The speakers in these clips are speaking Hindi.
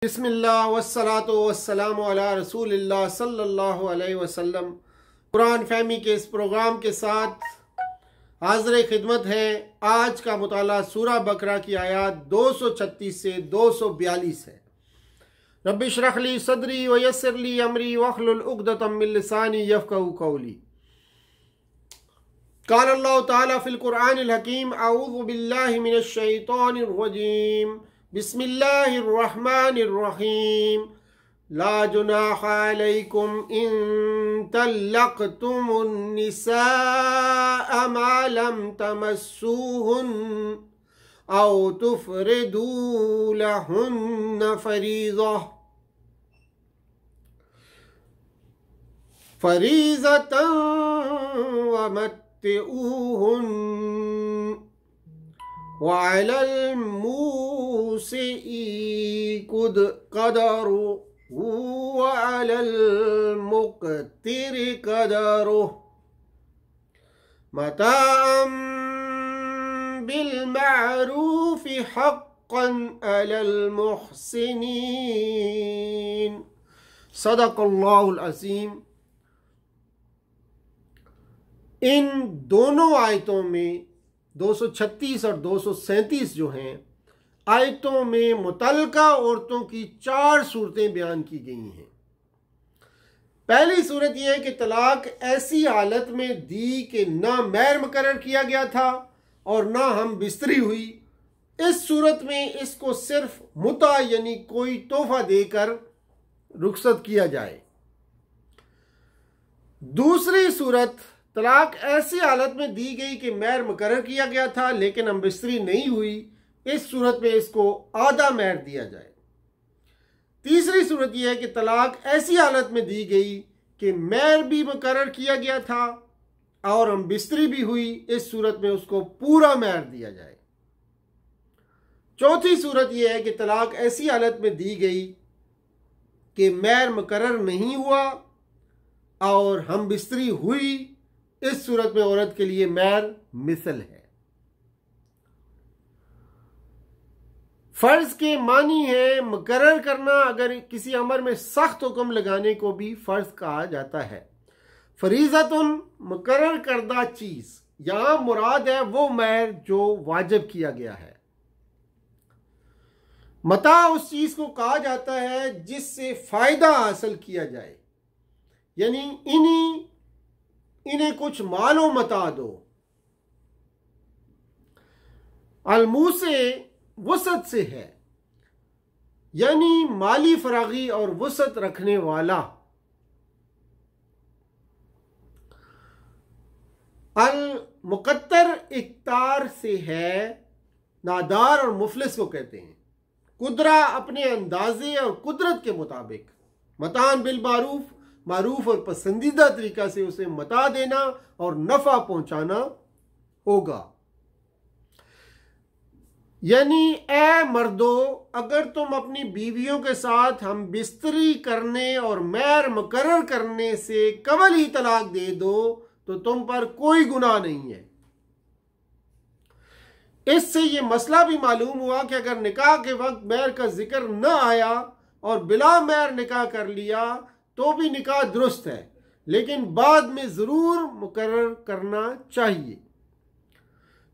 बिस्मिल्लाह वस्सलातु वस्सलामु अला रसूलिल्लाह सल्लल्लाहु अलैहि वसल्लम। कुरान फहमी के इस प्रोग्राम के साथ हाज़िर खिदमत है। आज का मुताला सूरा बकरा की आयत 236 से 242 है। रब्बि इश्रह ली सदरी व यस्सिर ली अमरी वहलुल उक़दतम मिन लिसानी यफ़क़हू क़ौली। क़ाल अल्लाहु तआला फ़िल क़ुरआनिल हकीम अऊज़ु बिल्लाहि मिनश शैतानिर रजीम बिस्मिल्लाहिर्रहमानिर्रहीम ला जुनाहा अलैकुम इन तल्लक़तुमुन निसाअ मा लम तमस्सूहुन औ तुफ़रिदू लहुन्न फरीज़तन व मत्तिऊहुन्न वअलल मूसिई क़दरुहु वअलल मुक़तिरि क़दरुहु मताअन बिल मअरूफ़ि हक़्क़न अलल मुहसिनीन। सदक़ल्लाहुल अज़ीम। इन दोनों आयतों में 236 और 237 जो हैं, आयतों में मुतल्लका औरतों की 4 सूरतें बयान की गई हैं। पहली सूरत यह है कि तलाक ऐसी हालत में दी कि ना महर मुकर्रर किया गया था और ना हम बिस्तरी हुई। इस सूरत में इसको सिर्फ मुता यानी कोई तोहफा देकर रुखसत किया जाए। दूसरी सूरत तलाक ऐसी हालत में दी गई कि महर मुकर्रर किया गया था लेकिन हम बिस्तरी नहीं हुई। इस सूरत में इसको आधा महर दिया जाए। तीसरी सूरत यह है कि तलाक ऐसी हालत में दी गई कि महर भी मुकर्रर किया गया था और हम बिस्तरी भी हुई। इस सूरत में उसको पूरा महर दिया जाए। चौथी सूरत यह है कि तलाक ऐसी हालत में दी गई कि महर मुकर्रर नहीं हुआ और हम बिस्तरी हुई। इस सूरत में औरत के लिए महर मिसल है। फर्ज के मानी है मुकर्रर करना। अगर किसी अमर में सख्त हुक्म लगाने को भी फर्ज कहा जाता है। फरीज़तुन मुकर्रर करदा चीज, यहां मुराद है वो महर जो वाजिब किया गया है। मता उस चीज को कहा जाता है जिससे फायदा हासिल किया जाए, यानी इन्हें कुछ मालो मता दो। अलमूसे वसत से है, यानी माली फरागी और वसत रखने वाला। अल मुकत्तर इक्तार से है, नादार और मुफलिस को कहते हैं। कुदरा अपने अंदाजे और कुदरत के मुताबिक। मतान बिल मारूफ, मारूफ और पसंदीदा तरीका से उसे मता देना और नफा पहुंचाना होगा। यानी ए मर्दो, अगर तुम अपनी बीवियों के साथ हम बिस्तरी करने और महर मुकर्रर करने से कबल ही तलाक दे दो तो तुम पर कोई गुनाह नहीं है। इससे यह मसला भी मालूम हुआ कि अगर निकाह के वक्त महर का जिक्र न आया और बिला महर निकाह कर लिया तो भी निकाह दुरुस्त है, लेकिन बाद में जरूर मुकर्रर करना चाहिए।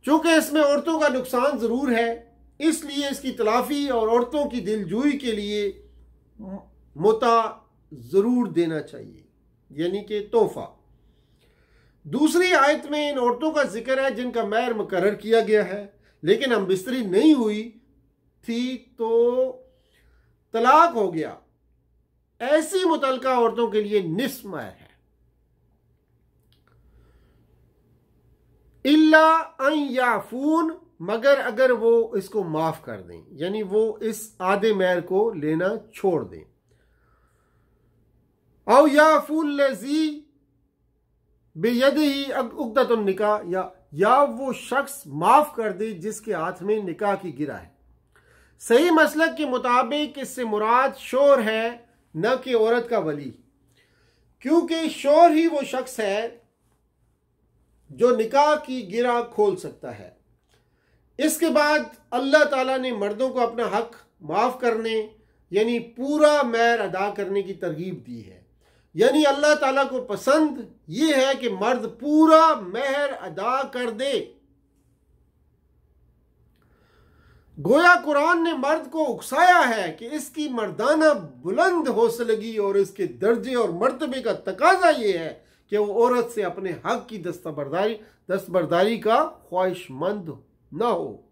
चूंकि इसमें औरतों का नुकसान जरूर है, इसलिए इसकी तलाफी और औरतों की दिलजोई के लिए मुता जरूर देना चाहिए, यानी कि तोहफा। दूसरी आयत में इन औरतों का जिक्र है जिनका महर मुकर्रर किया गया है लेकिन हम बिस्तरी नहीं हुई थी तो तलाक हो गया। ऐसी मुतल्लका औरतों के लिए निस्फ महर है। इल्ला अन याफून, मगर अगर वो इसको माफ कर दें, यानी वो इस आधे महर को लेना छोड़ दें। औ याफूल लज़ी बेयदिही उक़दतुन निकाह, या वो शख्स माफ कर दे जिसके हाथ में निकाह की गिरा है। सही मसलक के मुताबिक इससे मुराद शोहर है, न कि औरत का वली, क्योंकि शोहर ही वो शख्स है जो निकाह की गिरा खोल सकता है। इसके बाद अल्लाह ताला ने मर्दों को अपना हक माफ़ करने यानी पूरा महर अदा करने की तरगीब दी है। यानी अल्लाह ताला को पसंद ये है कि मर्द पूरा महर अदा कर दे। गोया कुरान ने मर्द को उकसाया है कि इसकी मर्दाना बुलंद हौसलगी और इसके दर्जे और मर्तबे का तकाजा ये है कि वो औरत से अपने हक की दस्तबरदारी का ख्वाहिशमंद न हो।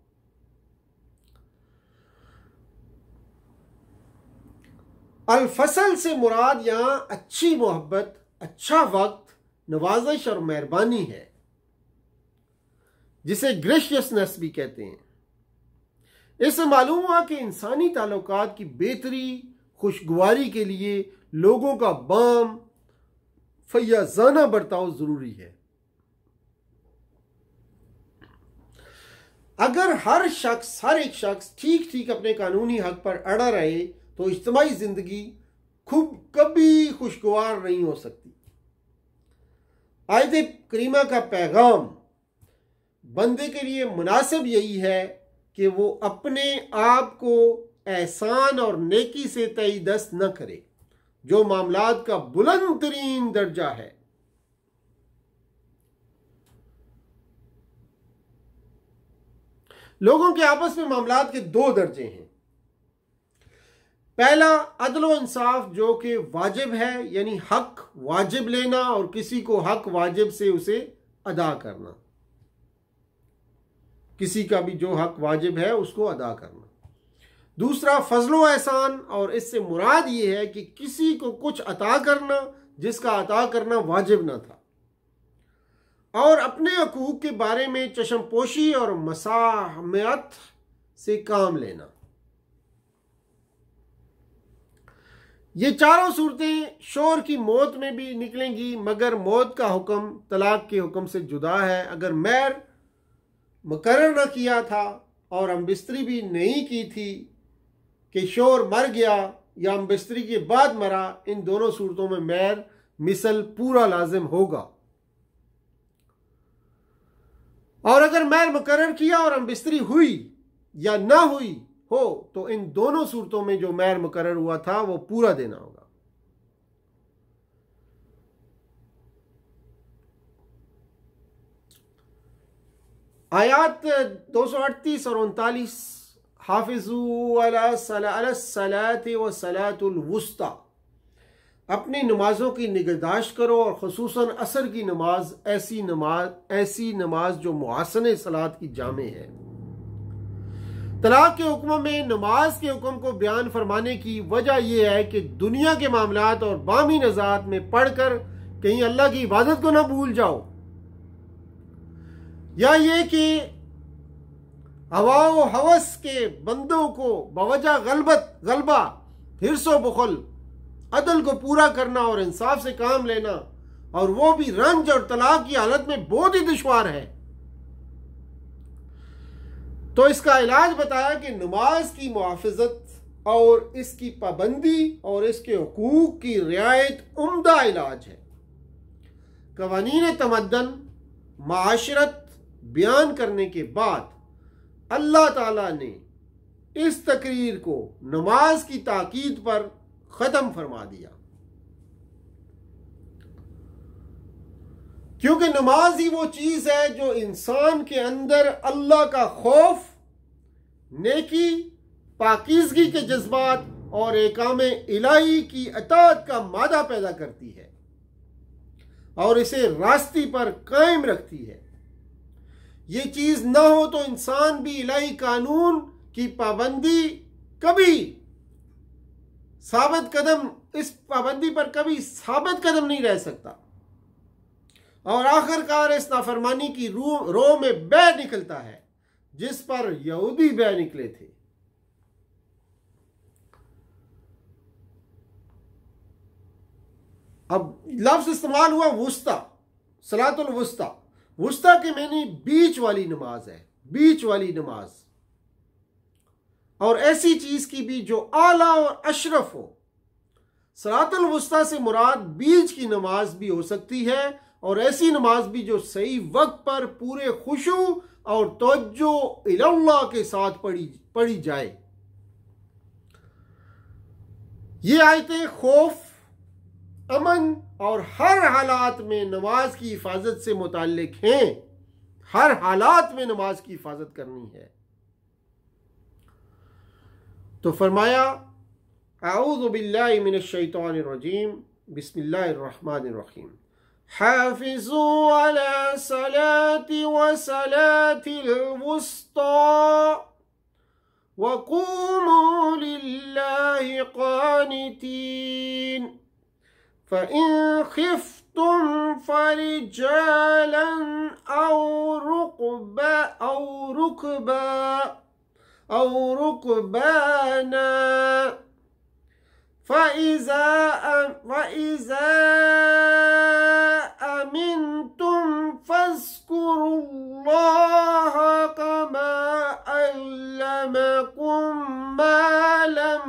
अल-फसल से मुराद यहां अच्छी मोहब्बत, अच्छा वक्त, नवाजिश और मेहरबानी है, जिसे ग्रेशियसनेस भी कहते हैं। इससे मालूम हुआ कि इंसानी ताल्लुकात की बेहतरी, खुशगवारी के लिए लोगों का बाम फैयाजाना बर्ताव जरूरी है। अगर हर एक शख्स ठीक ठीक अपने कानूनी हक पर अड़ा रहे तो इज्तिमाई जिंदगी कभी खुशगवार नहीं हो सकती। आयत करीमा का पैगाम बंदे के लिए मुनासिब यही है कि वो अपने आप को एहसान और नेकी से तई दस्त न करे, जो मामलात का बुलंद तरीन दर्जा है। लोगों के आपस में मामलात के दो दर्जे हैं। पहला अदल व इंसाफ, जो कि वाजिब है, यानी हक वाजिब लेना और किसी को हक वाजिब से उसे अदा करना, किसी का भी जो हक वाजिब है उसको अदा करना। दूसरा फजलो एहसान, और इससे मुराद ये है कि किसी को कुछ अता करना जिसका अता करना वाजिब ना था, और अपने हकूक के बारे में चश्मपोशी और मसाहमत से काम लेना। ये चारों सूरतें शोर की मौत में भी निकलेंगी, मगर मौत का हुक्म तलाक के हुक्म से जुदा है। अगर महर मुकर्रर न किया था और हमबिस्तरी भी नहीं की थी कि शोर मर गया या हमबिस्तरी के बाद मरा, इन दोनों सूरतों में महर मिसल पूरा लाजिम होगा। और अगर महर मुकर्रर किया और हमबिस्तरी हुई या ना हुई हो तो इन दोनों सूरतों में जो महर मुकर्रर हुआ था वो पूरा देना होगा। आयात 238 और 39, हाफिजू अला सलाति व सलातुल वुस्ता, अपनी नमाजों की निगहदाश्त करो और खुसूसन असर की नमाज, ऐसी नमाज जो मुआसने सलात की जामे है। तलाक के हुक्म में नमाज के हुक्म को बयान फरमाने की वजह यह है कि दुनिया के मामलात और बामी नजात में पढ़कर कहीं अल्लाह की इबादत को ना भूल जाओ, या ये कि हवा व हवस के बंदों को बवजह गलबा, हिर्सो बुखल, अदल को पूरा करना और इंसाफ से काम लेना, और वो भी रंज और तलाक की हालत में बहुत ही दुश्वार है। तो इसका इलाज बताया कि नमाज की मुहाफिजत और इसकी पाबंदी और इसके हुकूक की रियायत उम्दा इलाज है। कवानीन तमद्दन माशरत बयान करने के बाद अल्लाह ताला ने इस तकरीर को नमाज की ताकीद पर ख़त्म फरमा दिया, क्योंकि नमाज ही वो चीज़ है जो इंसान के अंदर अल्लाह का खौफ, नेकी, पाकीज़गी के जज्बात और एकामे इलाही की अताअत का मादा पैदा करती है और इसे रास्ते पर कायम रखती है। ये चीज़ ना हो तो इंसान भी इलाही कानून की पाबंदी कभी साबित कदम, इस पाबंदी पर कभी साबित कदम नहीं रह सकता, और आखिरकार इस नाफरमानी की रो में बह निकलता है जिस पर यहूदी बह निकले थे। अब लफ्ज इस्तेमाल हुआ वुस्ता, सलातुल वुस्ता। वुस्ता के मैंने बीच वाली नमाज है, बीच वाली नमाज, और ऐसी चीज की भी जो आला और अशरफ हो। सलातुल वुस्ता से मुराद बीच की नमाज भी हो सकती है और ऐसी नमाज भी जो सही वक्त पर पूरे खुशू और तवज्जो इल्लाह के साथ पढ़ी जाए। ये आयतें खौफ, अमन और हर हालात में नमाज की हिफाजत से मुताल्लिक हैं। हर हालात में नमाज की हिफाजत करनी है। तो फरमाया अऊज़ु बिल्लाहि मिनश शैतानिर रजीम, बिस्मिल्लाहिर रहमानिर रहीम। हाफिज़ू अला सलाति व सलातिल वुस्ता व क़ूमू लिल्लाहि क़ानितीन फ़इन ख़िफ़्तुम फ़रिजालन औ रुकबाना फ़इज़ा अमिनतुम फ़ज़्कुरुल्लाह कमा अल्लमकुम मा लम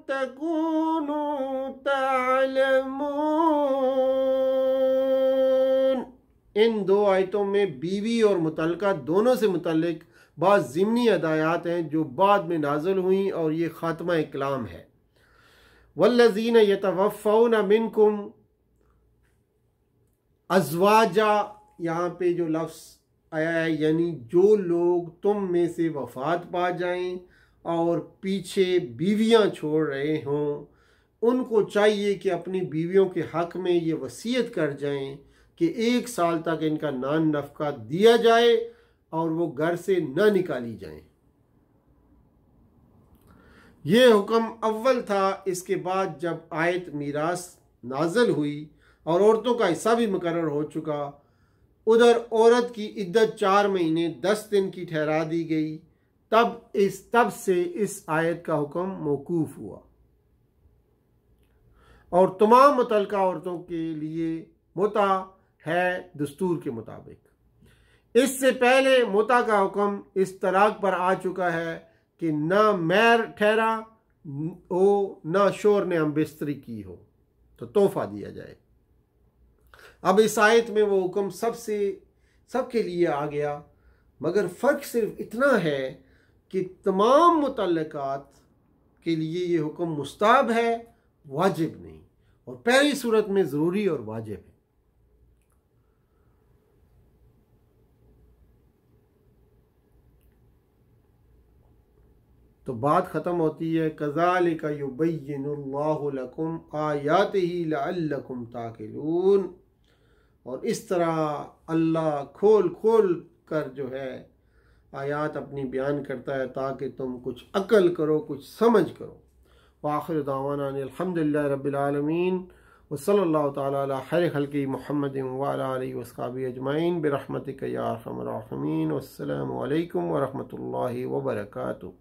तकूनु तालमून। इन दो आयतों में बीवी और मुतल्लका दोनों से मुतल्लिक बाद ज़िमनी हदायत हैं जो बाद में नाज़िल हुई, और ये ख़ात्मा कलाम है। वल्लज़ीन यतवफ़्फ़ौना मिनकुम, अज़वाजा यहाँ पे जो लफ्ज़ आया है यानी जो लोग तुम में से वफ़ात पा जाएं और पीछे बीवियां छोड़ रहे हों, उनको चाहिए कि अपनी बीवियों के हक़ में ये वसीयत कर जाएं कि 1 साल तक इनका नान नफ़का दिया जाए और वो घर से न निकाली जाएं। ये हुक्म अव्वल था। इसके बाद जब आयत मीरास नाज़िल हुई और औरतों का हिस्सा भी मुकर्रर हो चुका, उधर औरत की इद्दत 4 महीने 10 दिन की ठहरा दी गई। तब से इस आयत का हुक्म मौकूफ हुआ और तमाम मुतल्लका औरतों के लिए मुता है दस्तूर के मुताबिक। इससे पहले मुता का हुक्म इस तलाक पर आ चुका है कि ना महर ठहरा हो, ना शोर ने हम बिस्तरी की हो तो तोहफा दिया जाए। अब इस आयत में वो हुक्म सबके लिए आ गया, मगर फ़र्क सिर्फ इतना है कि तमाम मुतल्लकात के लिए ये हुक्म मुस्ताहब है, वाजिब नहीं, और पहली सूरत में ज़रूरी और वाजिब है। तो बात ख़त्म होती है कज़ालिका युबय्यिनुल्लाहु लकुम आयातिही लअल्लकुम ताक़िलून। और इस तरह अल्लाह खोल खोल कर जो है आयात अपनी बयान करता है ताकि तुम कुछ अकल करो, कुछ समझ करो। व आखिर दावाना अल्हम्दुलिल्लाहि रब्बिल आलमीन व सल्लल्लाहु तआला अला खैरि खल्क़ि मुहम्मदिन व अला आलिहि व अस्हाबिहि अजमईन बिरहमतिका या अरहमर राहिमीन। वस्सलामु अलैकुम व रहमतुल्लाहि व बरकातुहू।